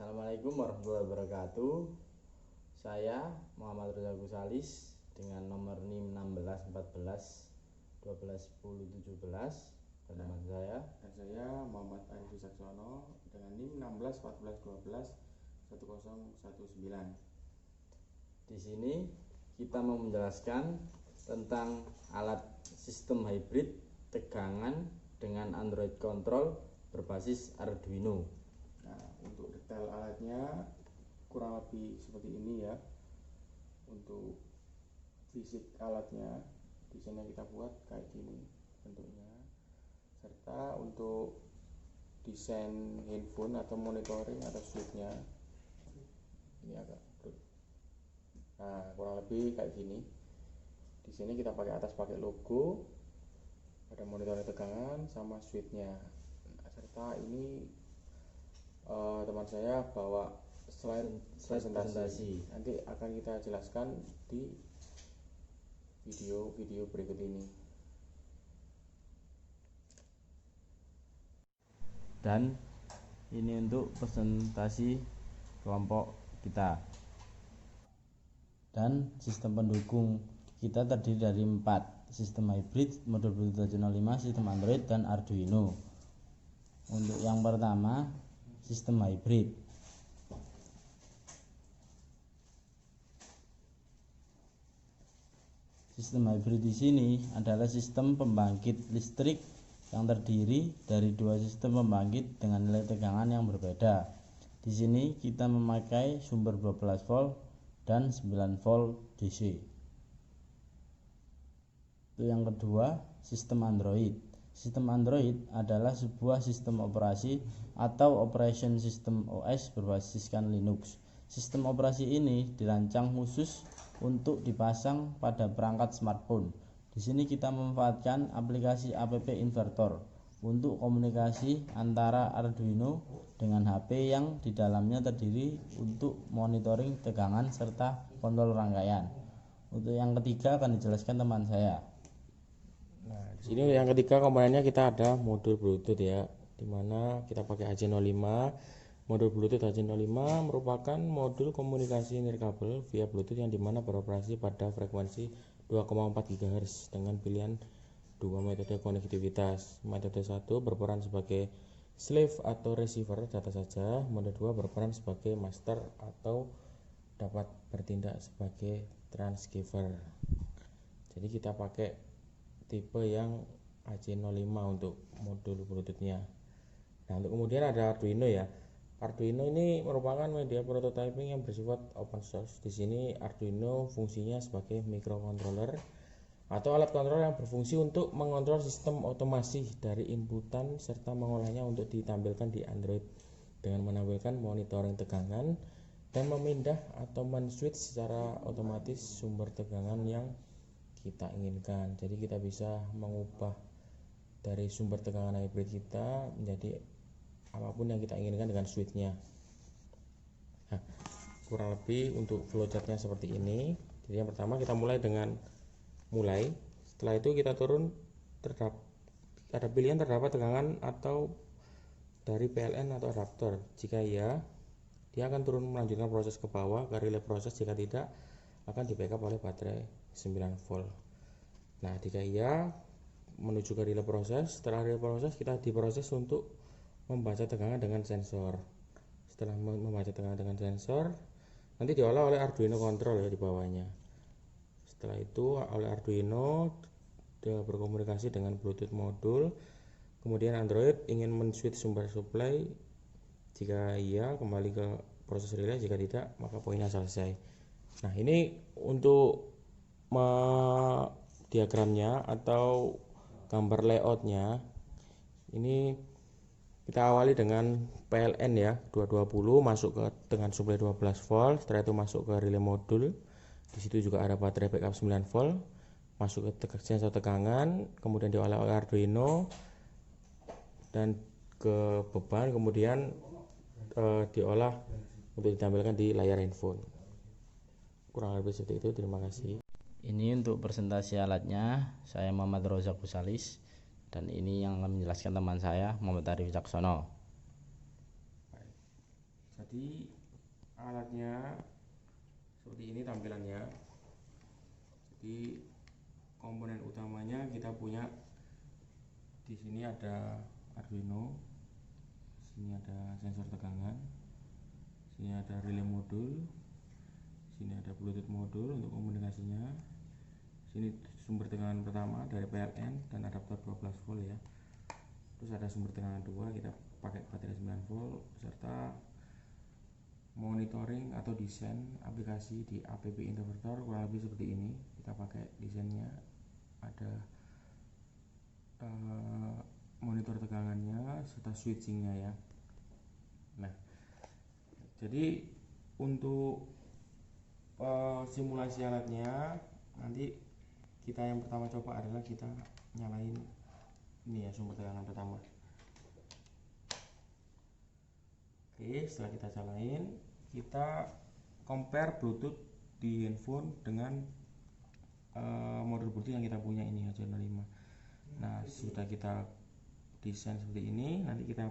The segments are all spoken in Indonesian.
Assalamualaikum warahmatullahi wabarakatuh. Saya Muhammad Roza Gusalis dengan nomor NIM 1614 12 10 17 dan teman saya. Dan saya Muhammad Arif Wicaksono dengan NIM 16 14 12 1019. Di sini kita mau menjelaskan tentang alat sistem hybrid tegangan dengan Android control berbasis Arduino. Nah, untuk detail alatnya kurang lebih seperti ini ya. Untuk fisik alatnya di sini kita buat kayak gini bentuknya. Serta untuk desain handphone atau monitoring atau switchnya ini agak berat. Nah, kurang lebih kayak gini. Di sini kita pakai logo, ada monitoring tegangan sama switchnya. Nah, serta ini teman saya bawa slide presentasi. Nanti akan kita jelaskan di video berikut ini. Dan ini untuk presentasi kelompok kita. Dan sistem pendukung kita terdiri dari 4: sistem hybrid, modul Bluetooth 2.5, sistem Android, dan Arduino. Untuk yang pertama, sistem hybrid. Sistem hybrid di sini adalah sistem pembangkit listrik yang terdiri dari dua sistem pembangkit dengan nilai tegangan yang berbeda. Di sini kita memakai sumber 12 volt dan 9 volt DC. Itu yang kedua, sistem Android. Sistem Android adalah sebuah sistem operasi atau operation system OS berbasiskan Linux. Sistem operasi ini dirancang khusus untuk dipasang pada perangkat smartphone. Di sini kita memanfaatkan aplikasi app inverter untuk komunikasi antara Arduino dengan HP yang di dalamnya terdiri untuk monitoring tegangan serta kontrol rangkaian. Untuk yang ketiga akan dijelaskan teman saya. Nah, di sini yang ketiga komponennya kita ada modul Bluetooth ya, dimana kita pakai HC05. Modul Bluetooth HC05 merupakan modul komunikasi nirkabel via Bluetooth yang dimana beroperasi pada frekuensi 2,4 GHz dengan pilihan dua metode konektivitas. Metode 1 berperan sebagai slave atau receiver data saja. Metode 2 berperan sebagai master atau dapat bertindak sebagai transceiver. Jadi kita pakai tipe yang HC05 untuk modul Bluetoothnya. Nah, untuk kemudian ada Arduino ya. Arduino ini merupakan media prototyping yang bersifat open source. Di sini Arduino fungsinya sebagai microcontroller atau alat kontrol yang berfungsi untuk mengontrol sistem otomasi dari inputan serta mengolahnya untuk ditampilkan di Android dengan menampilkan monitoring tegangan dan memindah atau men-switch secara otomatis sumber tegangan yang kita inginkan. Jadi kita bisa mengubah dari sumber tegangan hybrid kita menjadi apapun yang kita inginkan dengan switchnya. Nah, kurang lebih untuk flowchartnya seperti ini. Jadi yang pertama kita mulai dengan setelah itu kita turun, ada pilihan terdapat tegangan atau dari PLN atau adaptor. Jika iya, dia akan turun melanjutkan proses ke bawah ke relay proses. Jika tidak, akan di backup oleh baterai 9 volt. Nah, jika iya, menuju ke relay proses. Setelah relay proses, kita diproses untuk membaca tegangan dengan sensor. Setelah membaca tegangan dengan sensor, nanti diolah oleh Arduino control ya di bawahnya. Setelah itu oleh Arduino dia berkomunikasi dengan Bluetooth modul. Kemudian Android ingin men-switch sumber supply. Jika iya, kembali ke proses relay. Jika tidak, maka poinnya selesai. Nah, ini untuk diagramnya atau gambar layoutnya. Ini kita awali dengan PLN ya, 220 masuk ke dengan suplai 12 volt. Setelah itu masuk ke relay modul. Di situ juga ada baterai backup 9 volt. Masuk ke sensor tegangan, kemudian diolah oleh Arduino dan ke beban, kemudian diolah untuk ditampilkan di layar handphone. Kurang lebih seperti itu. Terima kasih. Ini untuk presentasi alatnya. Saya Muhammad Roza Gusalis. Dan ini yang akan menjelaskan teman saya Muhammad Arif Wicaksono. Jadi alatnya seperti ini tampilannya. Jadi komponen utamanya kita punya di sini ada Arduino, sini ada sensor tegangan, sini ada relay modul, sini ada Bluetooth modul untuk komunikasinya, sini sumber tegangan pertama dari PLN dan adaptor 12 volt ya. Terus ada sumber tegangan 2, kita pakai baterai 9 volt serta monitoring atau desain aplikasi di APB inverter kurang lebih seperti ini. Kita pakai desainnya, ada monitor tegangannya serta switchingnya ya. Nah, jadi untuk simulasi alatnya nanti kita yang pertama coba adalah kita nyalain ini ya, sumber tegangan pertama. Oke, setelah kita nyalain, kita compare Bluetooth di handphone dengan modul Bluetooth yang kita punya ini HC05. Nah, sudah kita desain seperti ini, nanti kita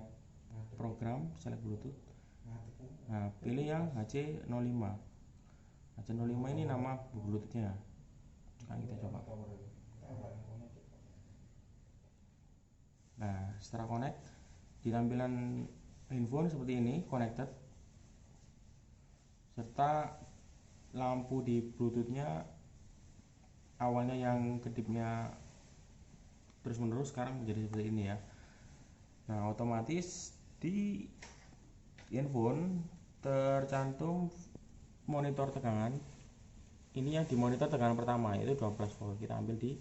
program select Bluetooth. Nah, pilih yang HC05. HC05 ini nama Bluetoothnya. Sekarang kita coba. Nah, setelah connect, di tampilan handphone seperti ini, connected, serta lampu di Bluetoothnya awalnya yang kedipnya terus menerus sekarang menjadi seperti ini ya. Nah, otomatis di handphone tercantum monitor tegangan. Ini yang dimonitor tegangan pertama, yaitu 12 volt. Kita ambil di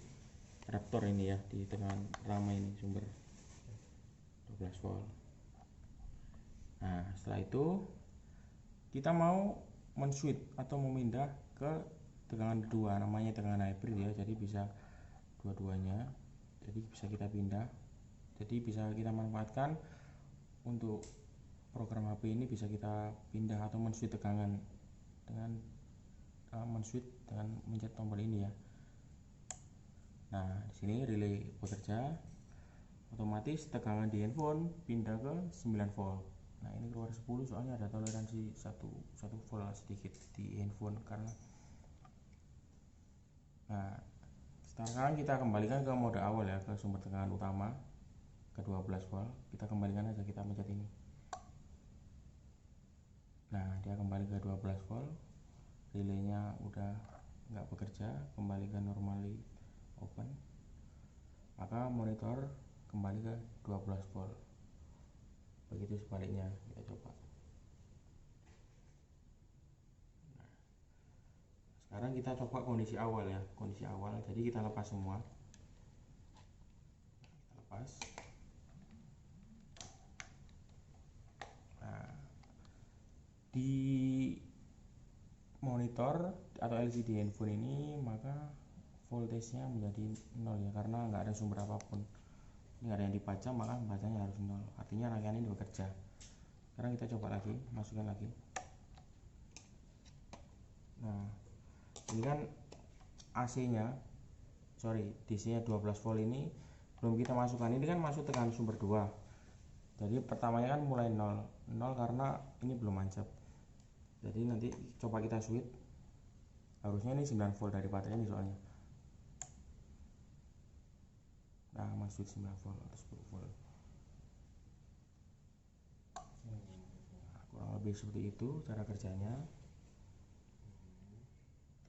adaptor ini ya, di tegangan pertama ini sumber 12 volt. Nah, setelah itu kita mau men-switch atau memindah ke tegangan kedua, namanya tegangan hybrid ya. Jadi bisa dua-duanya. Jadi bisa kita pindah. Jadi bisa kita manfaatkan untuk program HP ini, bisa kita pindah atau men-switch tegangan dengan men-switch dengan mencet tombol ini ya. Nah, di sini relay bekerja, otomatis tegangan di handphone pindah ke 9 volt. Nah, ini keluar 10 soalnya ada toleransi 1 volt sedikit di handphone karena. Nah, sekarang kita kembalikan ke mode awal ya, ke sumber tegangan utama ke 12 volt. Kita kembalikan aja, kita pencet ini. Nah, dia kembali ke 12 volt. Relaynya udah nggak bekerja, kembali ke normally open. Maka monitor kembali ke 12 volt. Begitu sebaliknya, kita coba. Nah, sekarang kita coba kondisi awal ya, kondisi awal. Jadi kita lepas semua. Kita lepas. Nah, di monitor atau LCD handphone ini maka voltasenya menjadi 0 ya, karena nggak ada sumber apapun. Ini nggak ada yang dibaca, maka bacanya harus 0. Artinya rangkaian ini bekerja. Sekarang kita coba lagi, masukkan lagi. Nah, ini kan DC nya 12 volt ini belum kita masukkan. Ini kan masuk tegangan sumber 2. Jadi pertamanya kan mulai 0 karena ini belum mancap. Jadi nanti coba kita switch, harusnya ini 9 volt dari baterai ini soalnya. Nah, masuk 9 volt atau 10 volt. Nah, kurang lebih seperti itu cara kerjanya.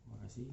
Terima kasih.